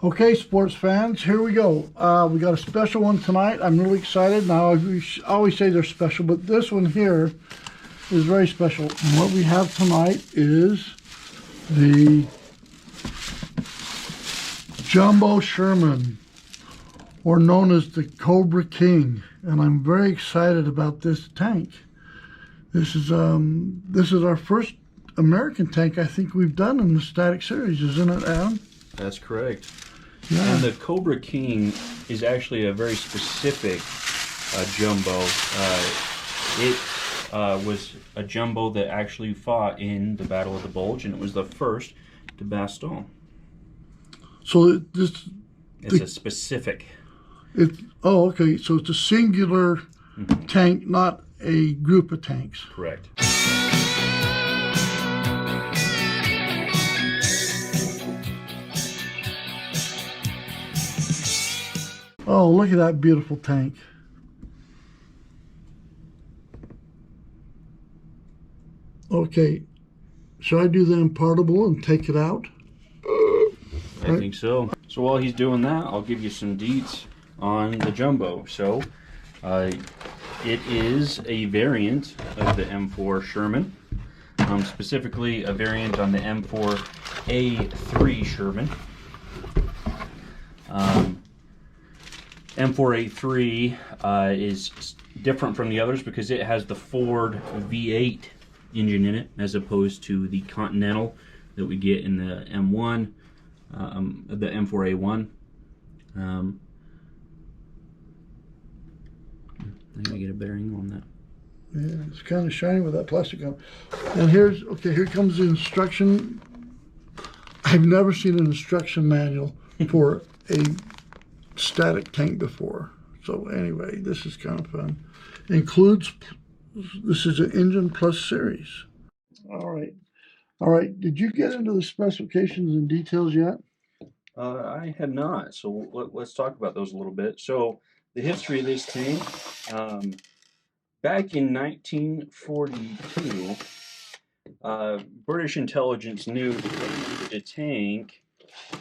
Okay, sports fans, here we go. We got a special one tonight. I'm really excited. Now, I always say they're special, but this one here is very special. And what we have tonight is the Jumbo Sherman, or known as the Cobra King. And I'm very excited about this tank. This is our first American tank I think we've done in the static series, isn't it, Adam? That's correct. Yeah. And the Cobra King is actually a very specific jumbo. It was a jumbo that actually fought in the Battle of the Bulge, and it was the first to Bastogne. So it's a specific. Oh, okay. So it's a singular tank, not a group of tanks. Correct. Oh, look at that beautiful tank. Okay, should I do the impartable and take it out? I think so. So while he's doing that, I'll give you some deets on the Jumbo. So it is a variant of the M4 Sherman, specifically a variant on the M4A3 Sherman. M4A3 is different from the others because it has the Ford V8 engine in it, as opposed to the Continental that we get in the M1, the M4A1. I think I get a bearing on that. Yeah, it's kind of shiny with that plastic on. And here comes the instruction. I've never seen an instruction manual for a static tank before. So anyway, this is kind of fun. This is an engine plus series. All right. Did you get into the specifications and details yet? I had not. So let's talk about those a little bit. So the history of this tank, back in 1942, British intelligence knew that they needed a tank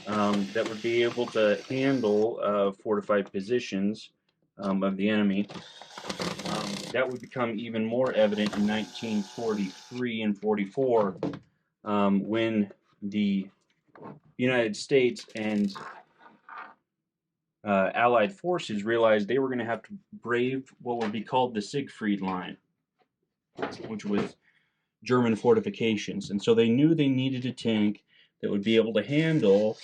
that would be able to handle fortified positions of the enemy. That would become even more evident in 1943 and 44 when the United States and Allied forces realized they were going to have to brave what would be called the Siegfried Line, which was German fortifications. And so they knew they needed a tank that would be able to handle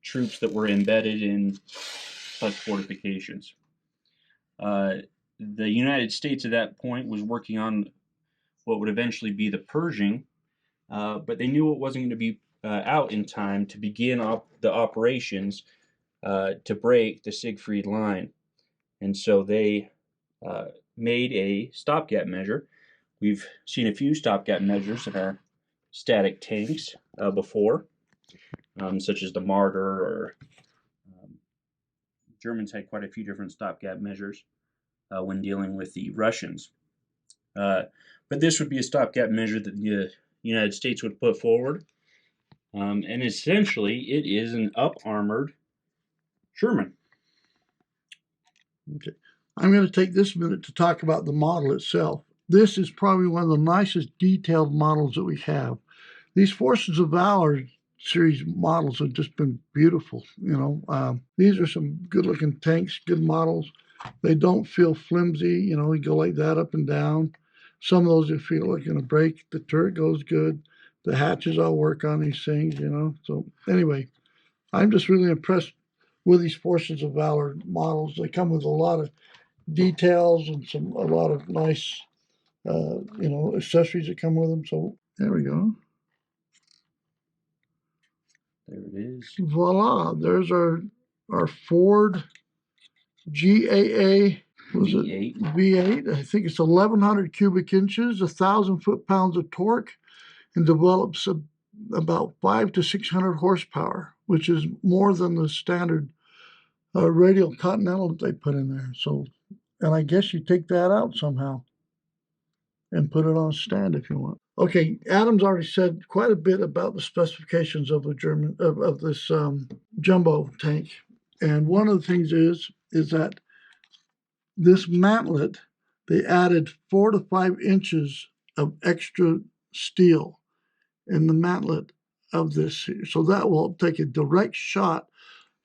troops that were embedded in such fortifications. The United States at that point was working on what would eventually be the Pershing, but they knew it wasn't going to be out in time to begin the operations to break the Siegfried Line. And so they made a stopgap measure. We've seen a few stopgap measures in our static tanks before, such as the Martyr, or Germans had quite a few different stopgap measures when dealing with the Russians. But this would be a stopgap measure that the United States would put forward. And essentially, it is an up-armored Sherman. Okay. I'm going to take this minute to talk about the model itself. This is probably one of the nicest detailed models that we have. These Forces of Valor series models have just been beautiful. These are some good-looking tanks, good models. They don't feel flimsy. You go like that up and down. Some of those you feel like going to break. The turret goes good. The hatches all work on these things. So anyway, I'm just really impressed with these Forces of Valor models. They come with a lot of details and a lot of nice, accessories that come with them. So there we go. There it is. Voila! There's our Ford GAA. V8. V8. I think it's 1,100 cubic inches, 1,000 foot-pounds of torque, and develops about 500 to 600 horsepower, which is more than the standard radial Continental that they put in there. So, and I guess you take that out somehow and put it on a stand if you want. Okay, Adam's already said quite a bit about the specifications of the German of this jumbo tank, and one of the things is that this mantlet, they added 4 to 5 inches of extra steel in the mantlet of this, so that will take a direct shot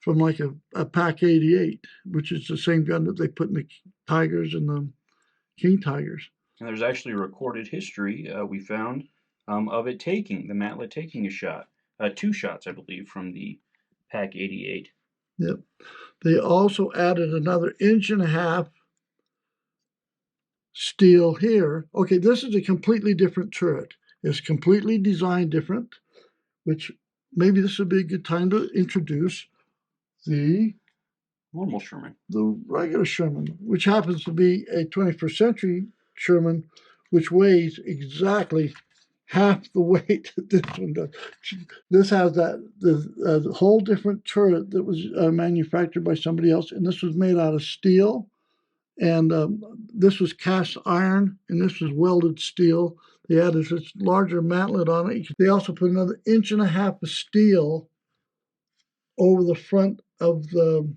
from like a Pack 88, which is the same gun that they put in the Tigers and the King Tigers. And there's actually recorded history we found of it taking, the mantlet taking a shot, 2 shots, I believe, from the Pack 88. Yep. They also added another 1.5 inch steel here. Okay, this is a completely different turret. It's completely designed different, which maybe this would be a good time to introduce the normal Sherman. The regular Sherman, which happens to be a 21st century Sherman, which weighs exactly half the weight that this one does. This has the whole different turret that was manufactured by somebody else, and this was made out of steel, and this was cast iron, and this was welded steel. They added this larger mantlet on it. They also put another 1.5 inches of steel over the front of the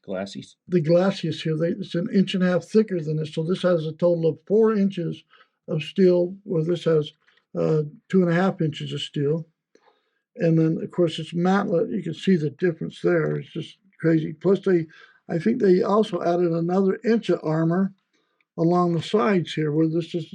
glacis. The glacis here, it's an 1.5 inches thicker than this. So this has a total of 4 inches of steel, where this has 2.5 inches of steel. And then, of course, it's mantlet. You can see the difference there. It's just crazy. Plus, I think they also added another inch of armor along the sides here, where this is,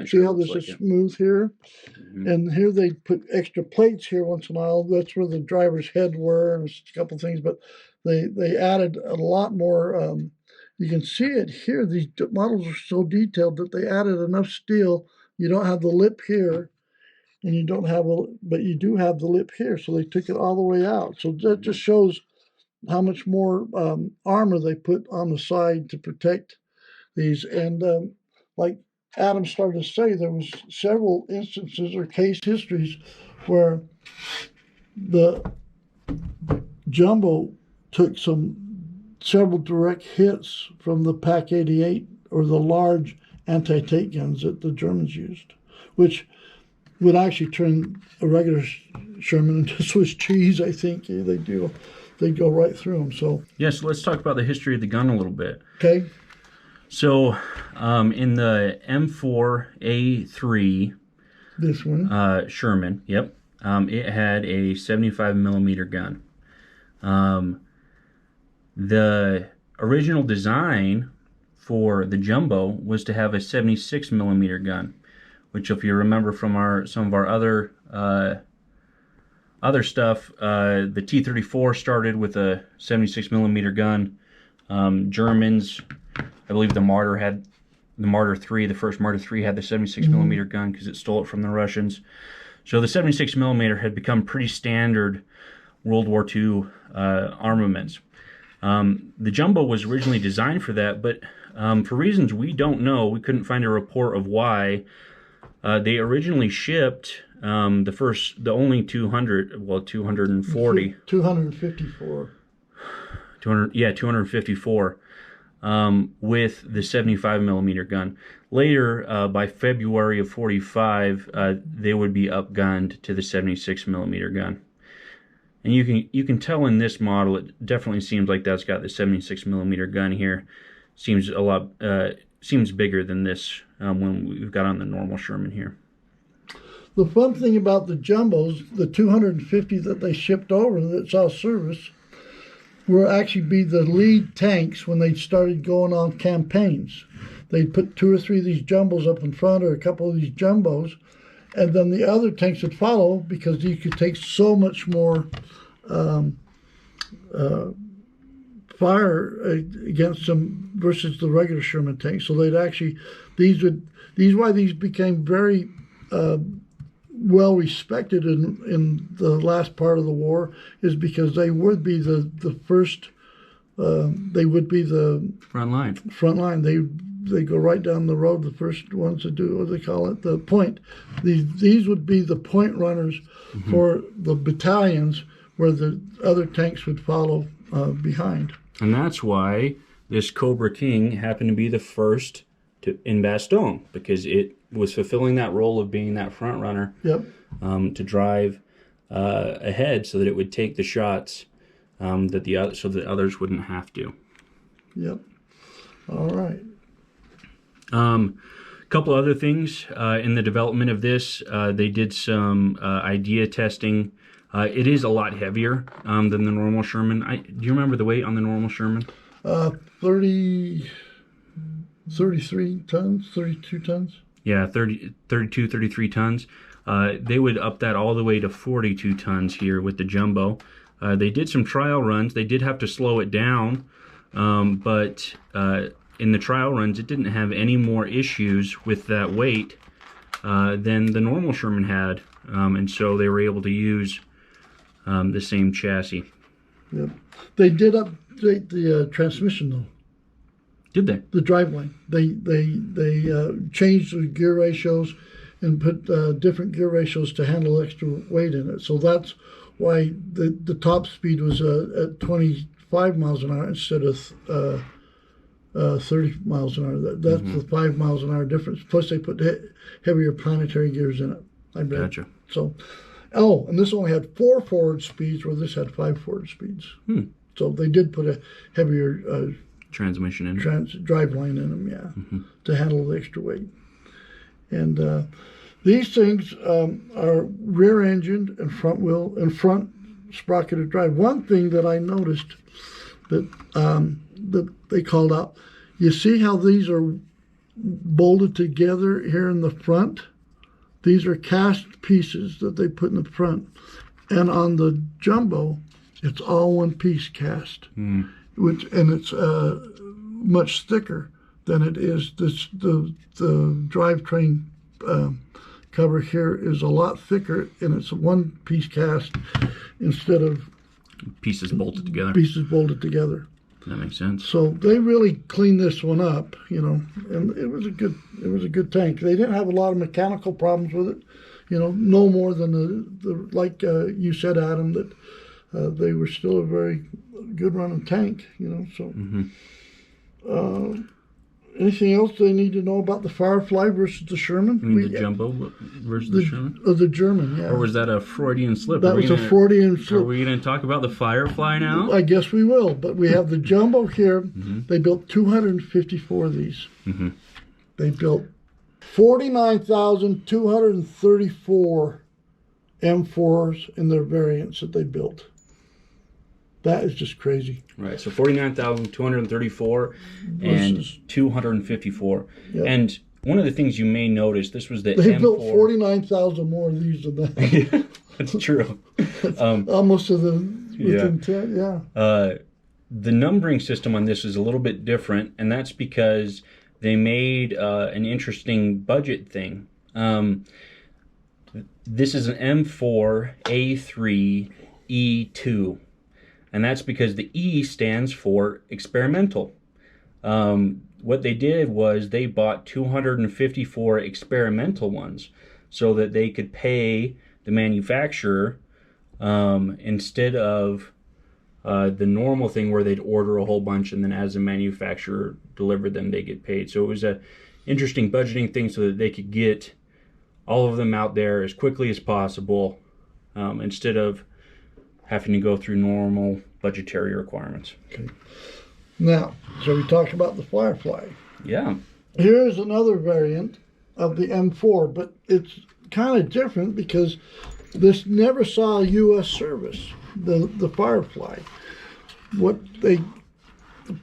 see how this is smooth here? Mm-hmm. And here they put extra plates here once in a while. That's where the driver's head were and a couple things, but they added a lot more. You can see it here. These models are so detailed that they added enough steel. You don't have the lip here, and you don't have but you do have the lip here. So they took it all the way out. So that just shows how much more armor they put on the side to protect these. And like Adam started to say, there was several instances or case histories where the Jumbo took several direct hits from the Pack 88 or the large anti-tank guns that the Germans used, which would actually turn a regular Sherman into Swiss cheese. I think they go right through them. So yes, let's talk about the history of the gun a little bit. Okay. So in the M4A3, this one, Sherman, yep, it had a 75 millimeter gun. The original design for the Jumbo was to have a 76 millimeter gun, which, if you remember from some of our other stuff, the T-34 started with a 76 millimeter gun. Germans, I believe the Martyr 3, the first Martyr 3 had the 76 millimeter gun because it stole it from the Russians. So the 76 millimeter had become pretty standard World War II armaments. The Jumbo was originally designed for that, but for reasons we don't know, we couldn't find a report of why. They originally shipped the only 240. 254. 254 with the 75 millimeter gun. Later, by February of 45, they would be upgunned to the 76 millimeter gun. And you can tell in this model, it definitely seems like that's got the 76 millimeter gun here. Seems a lot seems bigger than this when we've got on the normal Sherman here. The fun thing about the Jumbos, the 250 that they shipped over that saw service, will actually be the lead tanks when they started going on campaigns. They'd put 2 or 3 of these Jumbos up in front, or a couple of these Jumbos, and then the other tanks would follow, because you could take so much more fire against them versus the regular Sherman tanks. So they'd actually, these became very well respected in the last part of the war, is because they would be the first. They would be the front line. They go right down the road, the first ones to do what they call it, the point. These would be the point runners for the battalions, where the other tanks would follow behind. And that's why this Cobra King happened to be the first in Bastogne, because it was fulfilling that role of being that front runner. Yep. To drive ahead so that it would take the shots so that others wouldn't have to. Yep. All right. Couple other things in the development of this. They did some idea testing. It is a lot heavier than the normal Sherman. Do you remember the weight on the normal Sherman? 33 tons, 32 tons. Yeah, 32, 33 tons. They would up that all the way to 42 tons here with the Jumbo. They did some trial runs. They did have to slow it down, but in the trial runs, it didn't have any more issues with that weight than the normal Sherman had, and so they were able to use the same chassis. Yep. They did update the transmission though. Did they? The driveline. They changed the gear ratios and put different gear ratios to handle extra weight in it. So that's why the top speed was at 25 miles an hour instead of 30 miles an hour. That's the 5 miles an hour difference. Plus they put heavier planetary gears in it. I bet. Gotcha. So, and this only had 4 forward speeds where this had 5 forward speeds. So they did put a heavier transmission in drive line in them, to handle the extra weight. And these things are rear-engined and front sprocketed drive. One thing that I noticed that they called out, you see how these are bolted together here in the front? These are cast pieces that they put in the front. And on the Jumbo, it's all one piece cast. And it's much thicker than it is. The drivetrain cover here is a lot thicker, and it's one piece cast instead of pieces bolted together. That makes sense. So they really cleaned this one up, and it was a good tank. They didn't have a lot of mechanical problems with it, no more than the like you said, Adam, that they were still a very good running tank, So, anything else they need to know about the Firefly versus the Sherman? You mean the Jumbo versus the Sherman? The German, yeah. Or was that a Freudian slip? That was a Freudian slip. Are we going to talk about the Firefly now? I guess we will, but we have the Jumbo here. They built 254 of these. They built 49,234 M4s in their variants that they built. That is just crazy. Right, so 49,234 and 254. Yep. And one of the things you may notice, this was the They M4. built 49,000 more of these than that. Yeah, that's true. Almost within 10, yeah. The numbering system on this is a little bit different, and that's because they made an interesting budget thing. This is an M4 A3 E2. And that's because the E stands for experimental. What they did was they bought 254 experimental ones so that they could pay the manufacturer instead of the normal thing where they'd order a whole bunch and then as the manufacturer delivered them, they get paid. So it was a interesting budgeting thing so that they could get all of them out there as quickly as possible instead of having to go through normal budgetary requirements. Okay. Now, so we talked about the Firefly. Yeah. Here's another variant of the M4, but it's kind of different because this never saw U.S. service, the Firefly. The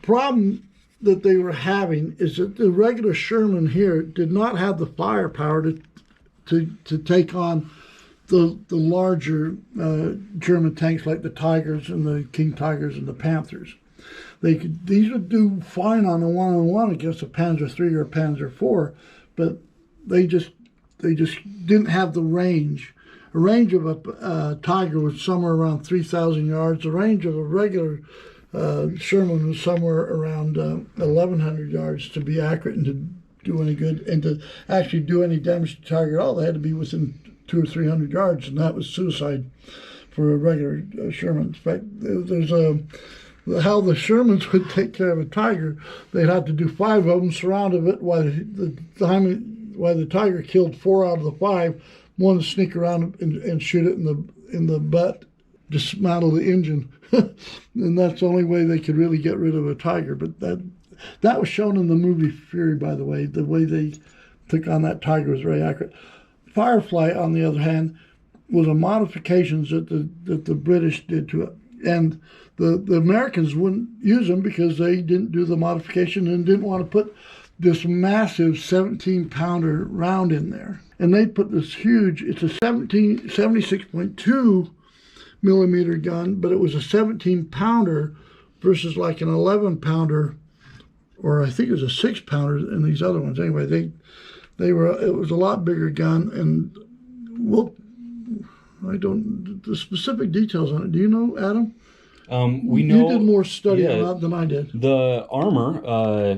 problem that they were having is that the regular Sherman here did not have the firepower to take on the larger German tanks like the Tigers and the King Tigers and the Panthers. These would do fine on a one-on-one against a Panzer III or a Panzer IV, but they just didn't have the range. The range of a Tiger was somewhere around 3,000 yards. The range of a regular Sherman was somewhere around 1,100 yards to be accurate and to do any good and to actually do any damage to the Tiger at all. They had to be within 200 or 300 yards, and that was suicide for a regular Sherman. In fact, there's how the Shermans would take care of a Tiger. They'd have to do 5 of them surrounded it while the why the Tiger killed 4 out of the 5 wanted to sneak around and shoot it in the butt, dismantle the engine, and that's the only way they could really get rid of a Tiger. But that was shown in the movie Fury, by the way. The way they took on that Tiger was very accurate. Firefly, on the other hand, was a modifications that the British did to it, and the Americans wouldn't use them because they didn't do the modification and didn't want to put this massive 17-pounder round in there. And they put this huge, it's a 76.2 millimeter gun, but it was a 17-pounder versus like an 11-pounder, or I think it was a 6-pounder in these other ones. Anyway, it was a lot bigger gun, and I don't the specific details on it. Do you know, Adam? We know you did more study on that than I did. The armor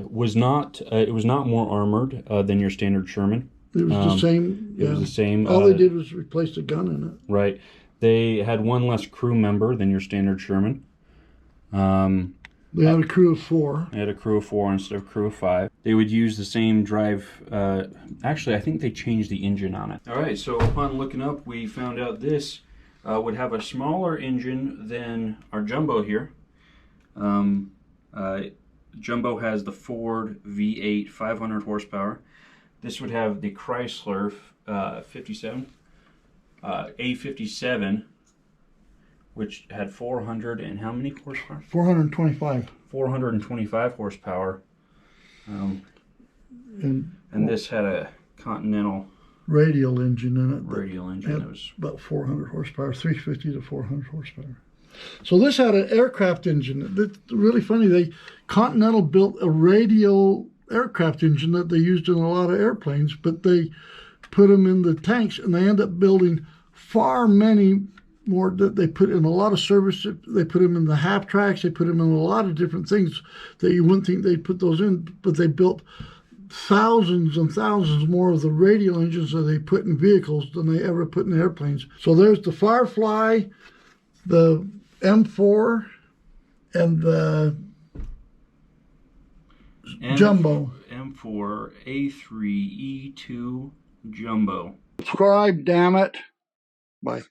was not more armored than your standard Sherman. It was the same. It was the same. All they did was replace the gun in it. Right. They had one less crew member than your standard Sherman. They had a crew of 4. They had a crew of 4 instead of a crew of 5. They would use the same drive. Actually, I think they changed the engine on it. All right. So upon looking up, we found out this would have a smaller engine than our Jumbo here. Jumbo has the Ford V8 500 horsepower. This would have the Chrysler A57, which had 400 and how many horsepower? 425. 425 horsepower. And this had a Continental radial engine in it. Radial engine. That was about 400 horsepower, 350 to 400 horsepower. So this had an aircraft engine. That's really funny. Continental built a radial aircraft engine that they used in a lot of airplanes, but they put them in the tanks, and they end up building far many more that they put in a lot of service. They put them in the half tracks. They put them in a lot of different things that you wouldn't think they'd put those in, but they built thousands and thousands more of the radial engines that they put in vehicles than they ever put in airplanes. So there's the Firefly, the M4, and the Jumbo. M4, A3, E2, Jumbo. Subscribe, damn it. Bye.